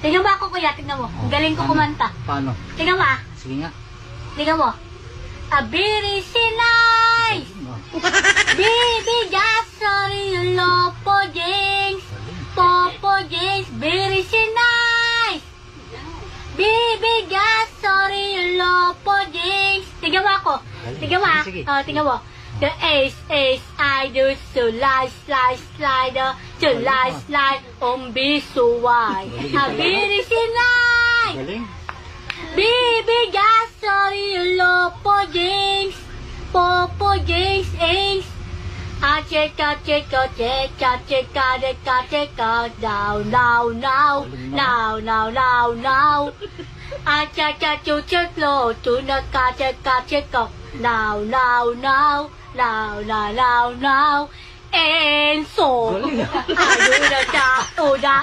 Tingnan mo ako, kuya. Tingnan mo. Ang galing ko kumanta. Paano? Tingnan mo, ah. Sige nga. Tingnan mo. Abiri sinay! Bibigas, sorry, lopo, James. Popo, James, biri sinay! Bibigas, sorry, lopo, James. Tingnan mo ako. Tingnan mo, ah. Sige. Tingnan mo. The ace, I do so slide, to slide, bisuway. Abiri sinay! Galing. Bibigas, sorry, lopo, James. Popo, James, ace. Cheka, now. Cha, chucheklo, tunaka, cheka, now. And so, Galing. ayun na siya, uda,